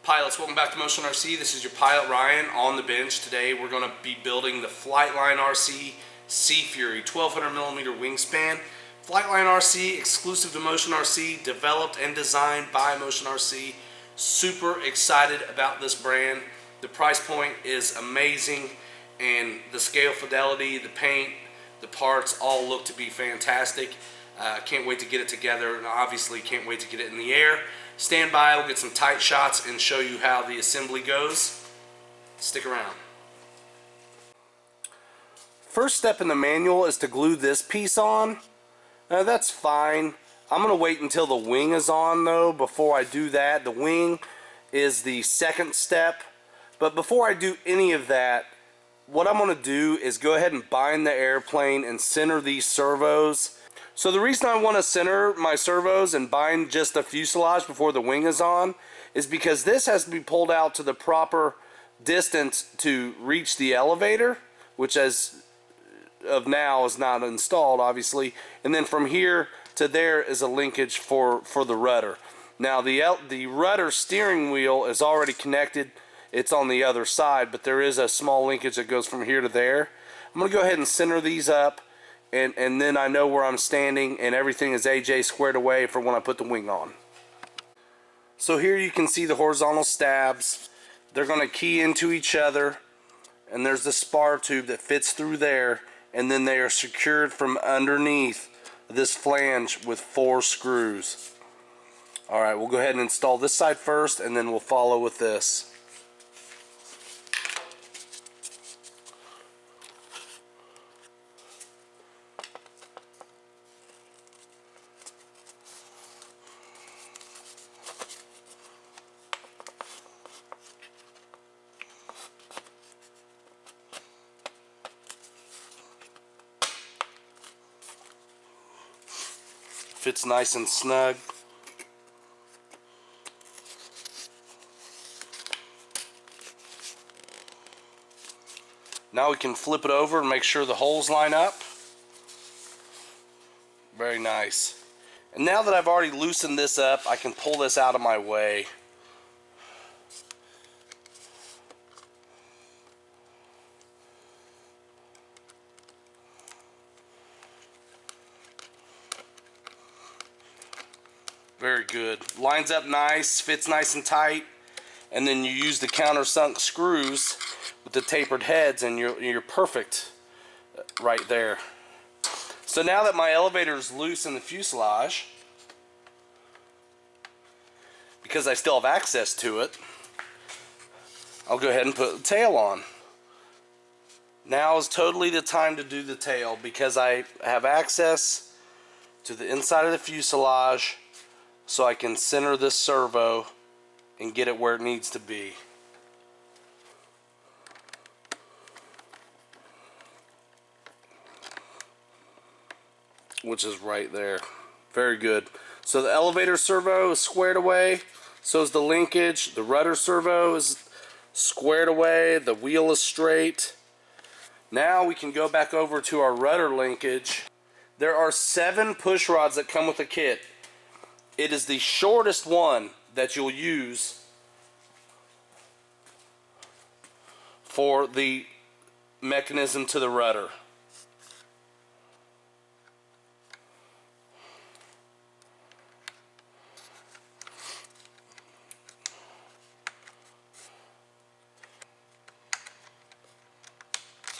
Pilots, welcome back to Motion RC. This is your pilot Ryan on the bench. Today we're going to be building the FlightLineRC Sea Fury 1200mm wingspan. FlightLineRC, exclusive to Motion RC, developed and designed by Motion RC. Super excited about this brand. The price point is amazing, and the scale fidelity, the paint, the parts all look to be fantastic. Can't wait to get it together, and obviously can't wait to get it in the air. Stand by, we'll get some tight shots and show you how the assembly goes. Stick around. First step in the manual is to glue this piece on. That's fine. I'm going to wait until the wing is on though before I do that. The wing is the second step. But before I do any of that, what I'm going to do is go ahead and bind the airplane and center these servos. So the reason I want to center my servos and bind just the fuselage before the wing is on is because this has to be pulled out to the proper distance to reach the elevator, which as of now is not installed obviously, and then from here to there is a linkage for the rudder. Now the rudder steering wheel is already connected, it's on the other side, but there is a small linkage that goes from here to there. I'm going to go ahead and center these up. And then I know where I'm standing and everything is AJ squared away for when I put the wing on. So here you can see the horizontal stabs. They're going to key into each other, and there's the spar tube that fits through there, and then they are secured from underneath this flange with 4 screws. Alright, we'll go ahead and install this side first, and then we'll follow with this. Fits nice and snug. Now we can flip it over and make sure the holes line up. Very nice. And now that I've already loosened this up, I can pull this out of my way. Very good. Lines up nice, fits nice and tight, and then you use the countersunk screws with the tapered heads and you're perfect right there. So now that my elevator is loose in the fuselage, because I still have access to it, I'll go ahead and put the tail on. Now is totally the time to do the tail because I have access to the inside of the fuselage, so I can center this servo and get it where it needs to be. Which is right there. Very good. So the elevator servo is squared away, so is the linkage. The rudder servo is squared away, the wheel is straight. Now we can go back over to our rudder linkage. There are 7 push rods that come with the kit. It is the shortest one that you'll use for the mechanism to the rudder.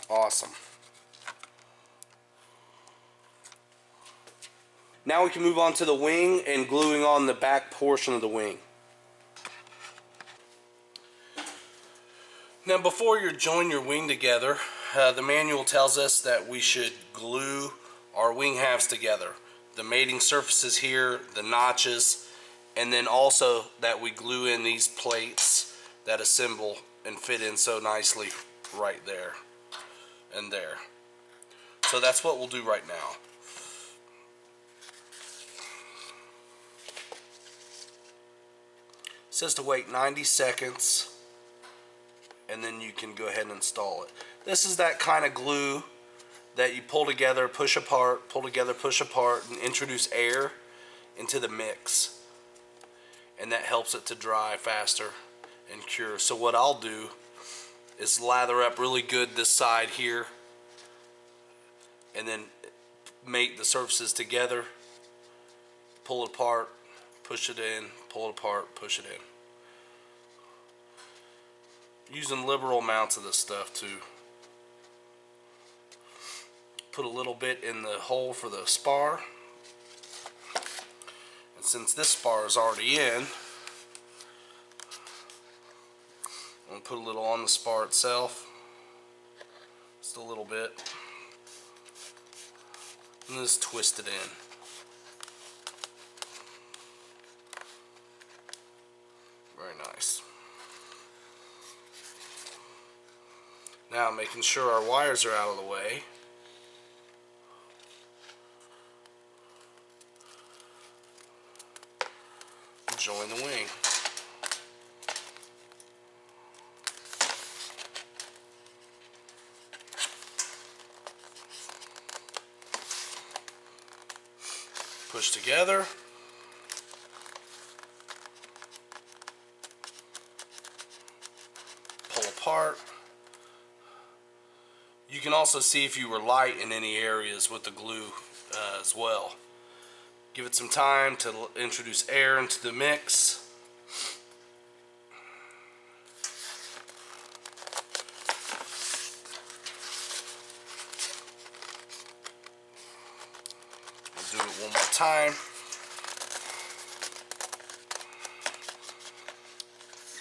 Awesome. Now we can move on to the wing and gluing on the back portion of the wing. Now before you join your wing together, the manual tells us that we should glue our wing halves together. The mating surfaces here, the notches, and then also that we glue in these plates that assemble and fit in so nicely right there and there. So that's what we'll do right now. It says to wait 90 seconds and then you can go ahead and install it. This is that kind of glue that you pull together, push apart, pull together, push apart, and introduce air into the mix. And that helps it to dry faster and cure. So what I'll do is lather up really good this side here, and then mate the surfaces together, pull it apart, push it in, pull it apart, push it in. Using liberal amounts of this stuff too. Put a little bit in the hole for the spar, and since this spar is already in, I'm going to put a little on the spar itself, just a little bit, and just twist it in. Very nice. Now making sure our wires are out of the way. Join the wing. Push together. Pull apart. You can also see if you were light in any areas with the glue as well. Give it some time to introduce air into the mix. We'll do it one more time.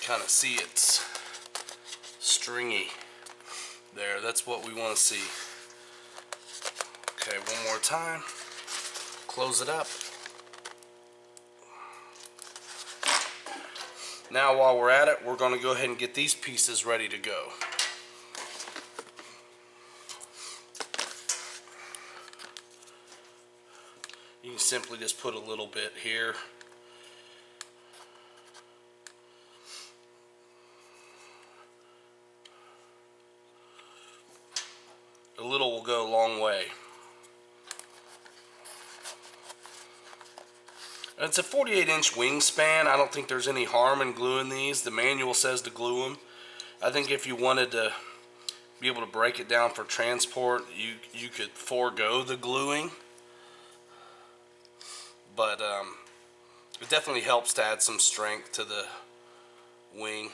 Kind of see it's stringy there. That's what we want to see. Okay, one more time. Close it up. Now while we're at it, we're going to go ahead and get these pieces ready to go. You can simply just put a little bit here. A little will go a long way. It's a 48-inch wingspan. I don't think there's any harm in gluing these. The manual says to glue them. I think if you wanted to be able to break it down for transport, you could forego the gluing. But it definitely helps to add some strength to the wing.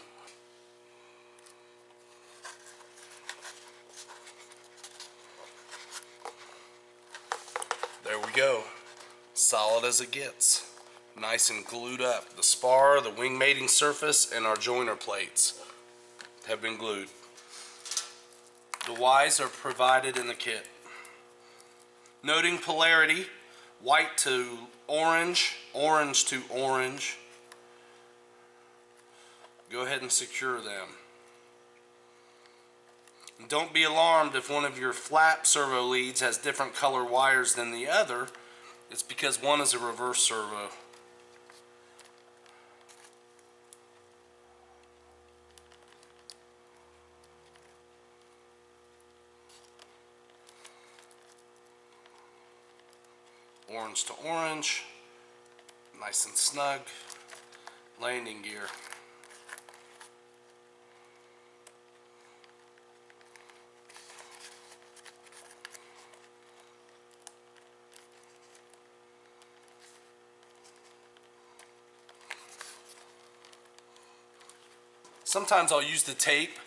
There we go. Solid as it gets. Nice and glued up. The spar, the wing mating surface, and our joiner plates have been glued. The Ys are provided in the kit. Noting polarity, white to orange, orange to orange. Go ahead and secure them. And don't be alarmed if one of your flap servo leads has different color wires than the other. It's because one is a reverse servo. Orange to orange, nice and snug. Landing gear. Sometimes I'll use the tape.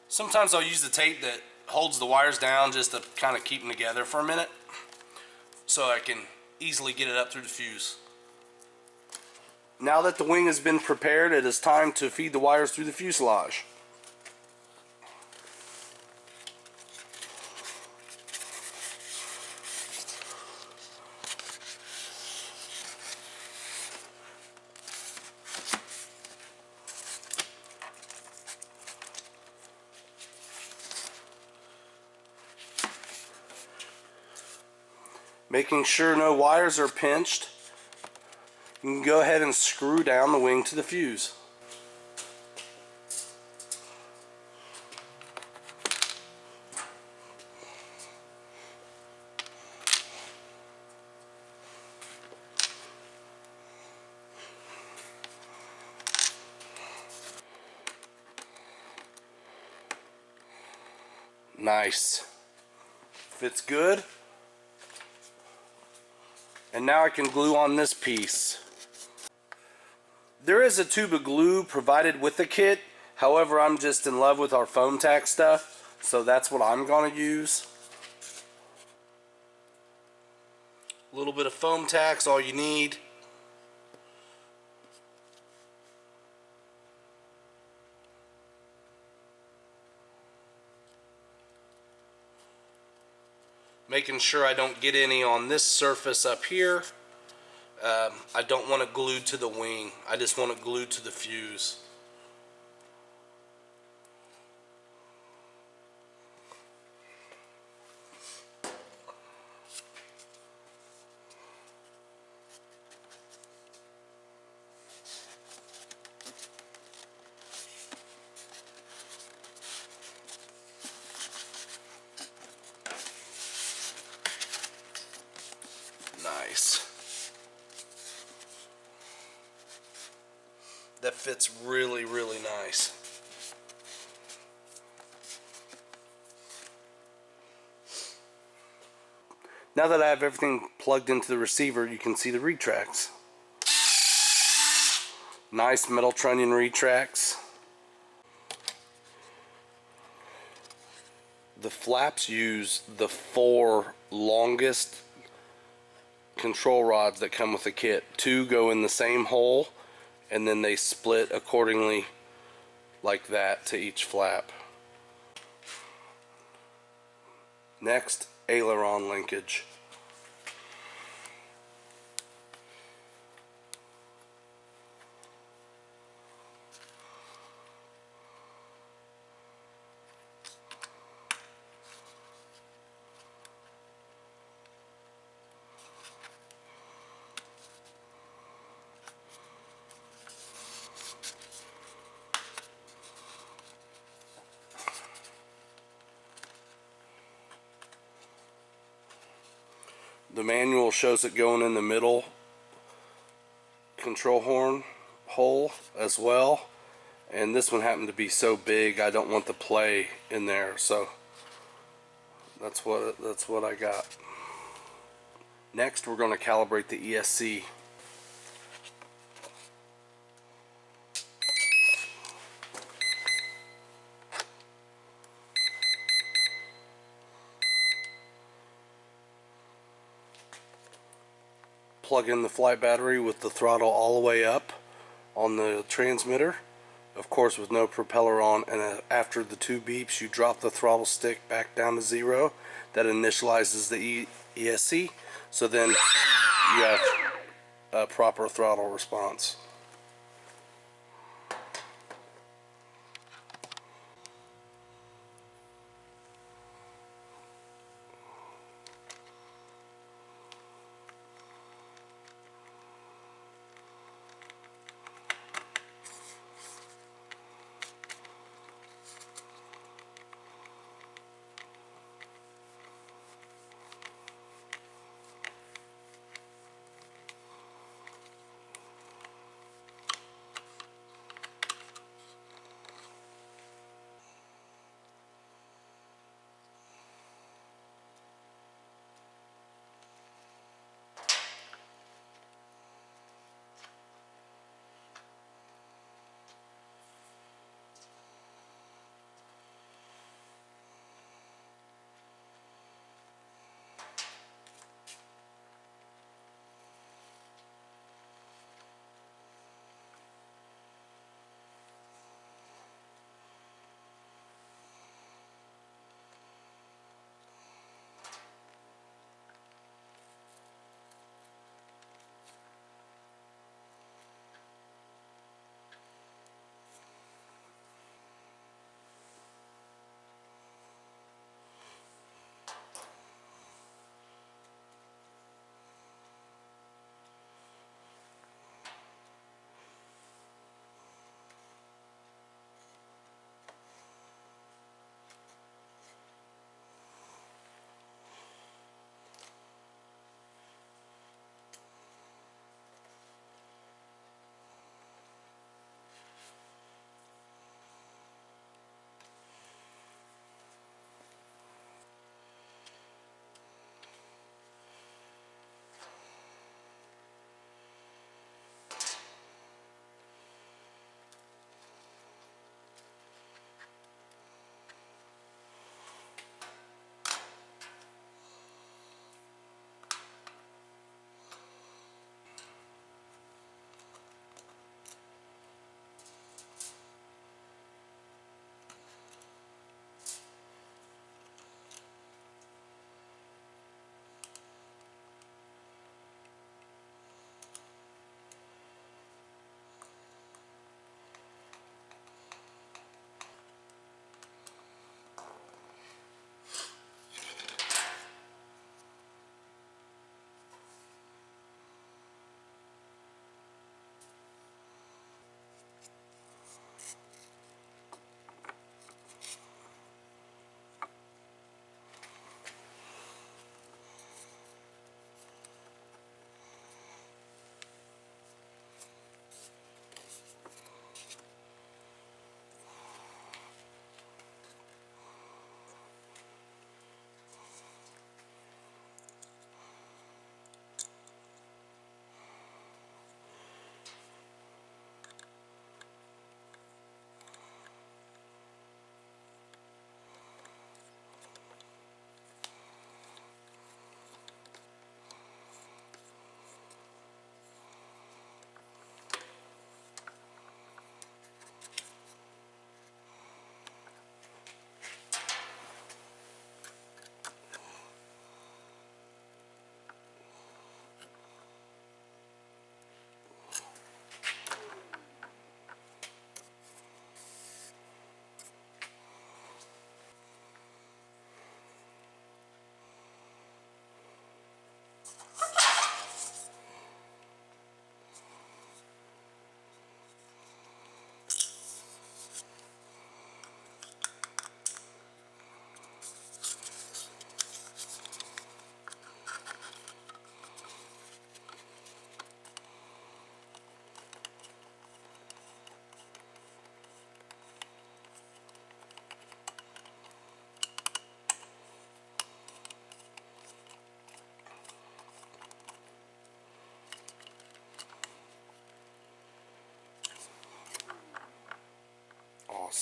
Sometimes I'll use the tape that holds the wires down just to kind of keep them together for a minute, so I can easily get it up through the fuse. Now that the wing has been prepared, it is time to feed the wires through the fuselage. Making sure no wires are pinched, you can go ahead and screw down the wing to the fuse. Nice. Fits good. And now I can glue on this piece. There is a tube of glue provided with the kit. However, I'm just in love with our foam tack stuff, so that's what I'm going to use. A little bit of foam tack's all you need. Making sure I don't get any on this surface up here. I don't want it glued to the wing. I just want it glued to the fuse. Nice. That fits really, really nice. Now that I have everything plugged into the receiver, you can see the retracts. Nice metal trunnion retracts. The flaps use the 4 longest control rods that come with the kit. 2 go in the same hole, and then they split accordingly like that to each flap. Next, aileron linkage. The manual shows it going in the middle control horn hole as well, and this one happened to be so big I don't want the play in there, so that's what I got. Next, we're going to calibrate the ESC. Plug in the flight battery with the throttle all the way up on the transmitter, of course with no propeller on, and after the 2 beeps you drop the throttle stick back down to 0. That initializes the ESC, so then you have a proper throttle response.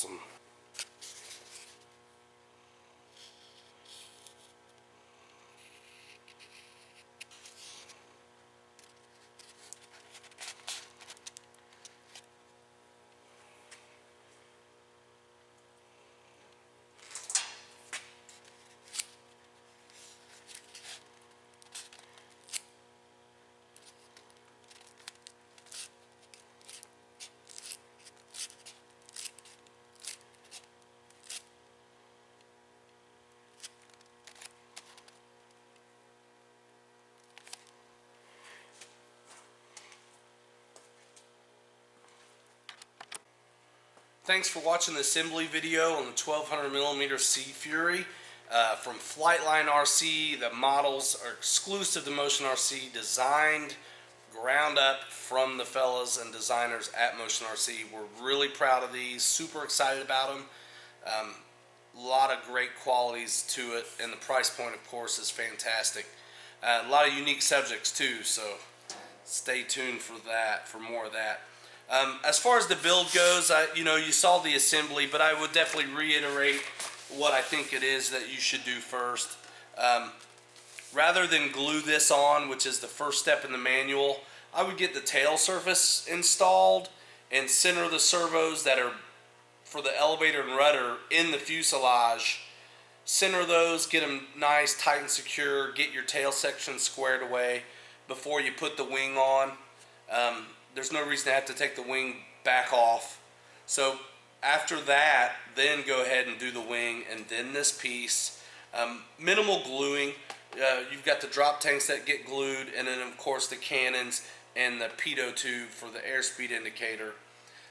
awesome. Thanks for watching the assembly video on the 1200mm Sea Fury from FlightLineRC. The models are exclusive to Motion RC, designed ground up from the fellas and designers at Motion RC. We're really proud of these, super excited about them. A lot of great qualities to it, and the price point, of course, is fantastic. A lot of unique subjects too, so stay tuned for that, for more of that. As far as the build goes, you saw the assembly, but I would definitely reiterate what I think it is that you should do first. Rather than glue this on, which is the first step in the manual, I would get the tail surface installed and center the servos that are for the elevator and rudder in the fuselage. Center those, get them nice, tight and secure, get your tail section squared away before you put the wing on. There's no reason to have to take the wing back off. So after that, then go ahead and do the wing and then this piece. Minimal gluing. You've got the drop tanks that get glued, and then of course the cannons and the pitot tube for the airspeed indicator.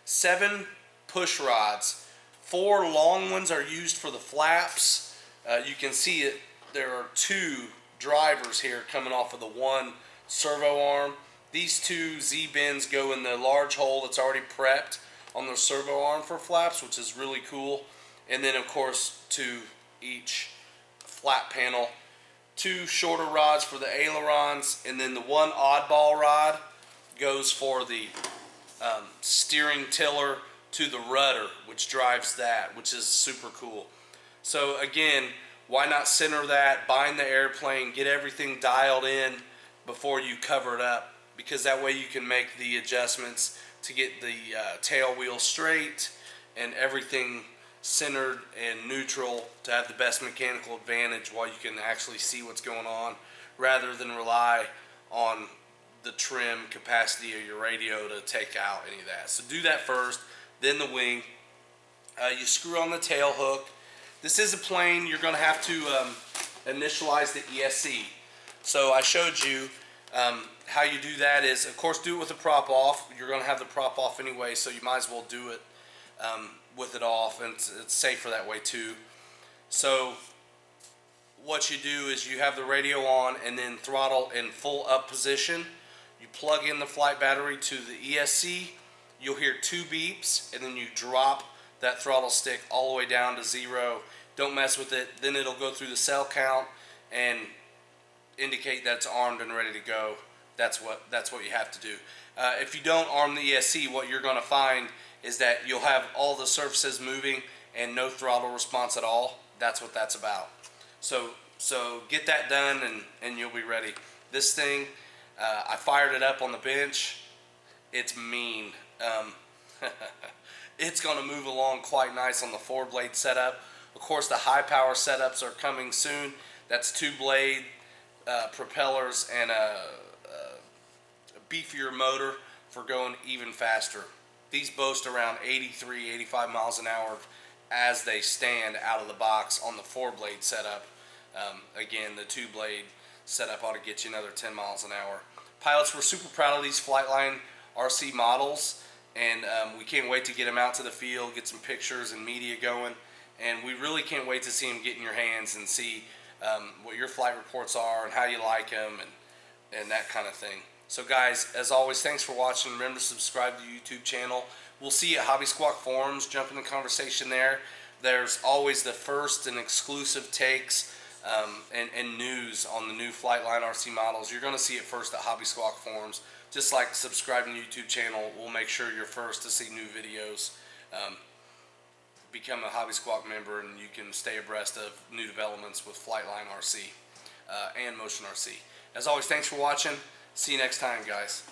7 push rods. 4 long ones are used for the flaps. You can see it. There are 2 drivers here coming off of the one servo arm. These 2 Z-bends go in the large hole that's already prepped on the servo arm for flaps, which is really cool. And then of course 2 each flat panel. 2 shorter rods for the ailerons, and then the one oddball rod goes for the steering tiller to the rudder, which drives that, which is super cool. So again, why not center that, bind the airplane, get everything dialed in before you cover it up, because that way you can make the adjustments to get the tail wheel straight and everything centered and neutral to have the best mechanical advantage while you can actually see what's going on, rather than rely on the trim capacity of your radio to take out any of that. So do that first, then the wing. You screw on the tail hook. This is a plane. You're going to have to initialize the ESC. So I showed you how you do that is, of course, do it with the prop off. You're going to have the prop off anyway, so you might as well do it with it off, and it's safer that way too. So what you do is you have the radio on and then throttle in full up position. You plug in the flight battery to the ESC. You'll hear 2 beeps, and then you drop that throttle stick all the way down to 0. Don't mess with it. Then it'll go through the cell count and indicate that it's armed and ready to go. That's what you have to do. If you don't arm the ESC, what you're going to find is that you'll have all the surfaces moving and no throttle response at all. That's what that's about. So get that done, and you'll be ready. This thing, I fired it up on the bench. It's mean. It's going to move along quite nice on the 4-blade setup. Of course, the high power setups are coming soon. That's 2-blade propellers and a beefier motor for going even faster. These boast around 83, 85 miles an hour as they stand out of the box on the 4-blade setup. Again, the 2-blade setup ought to get you another 10 miles an hour. Pilots, we're super proud of these FlightLineRC models, and we can't wait to get them out to the field, get some pictures and media going, and we really can't wait to see them get in your hands and see what your flight reports are and how you like them and that kind of thing. So guys, as always, thanks for watching. Remember to subscribe to the YouTube channel. We'll see you at Hobby Squawk Forums. Jump in the conversation there. There's always the first and exclusive takes and news on the new FlightLineRC models. You're going to see it first at Hobby Squawk Forums. Just like subscribing to the YouTube channel, we'll make sure you're first to see new videos. become a Hobby Squawk member, and you can stay abreast of new developments with FlightLineRC and Motion RC. As always, thanks for watching. See you next time, guys.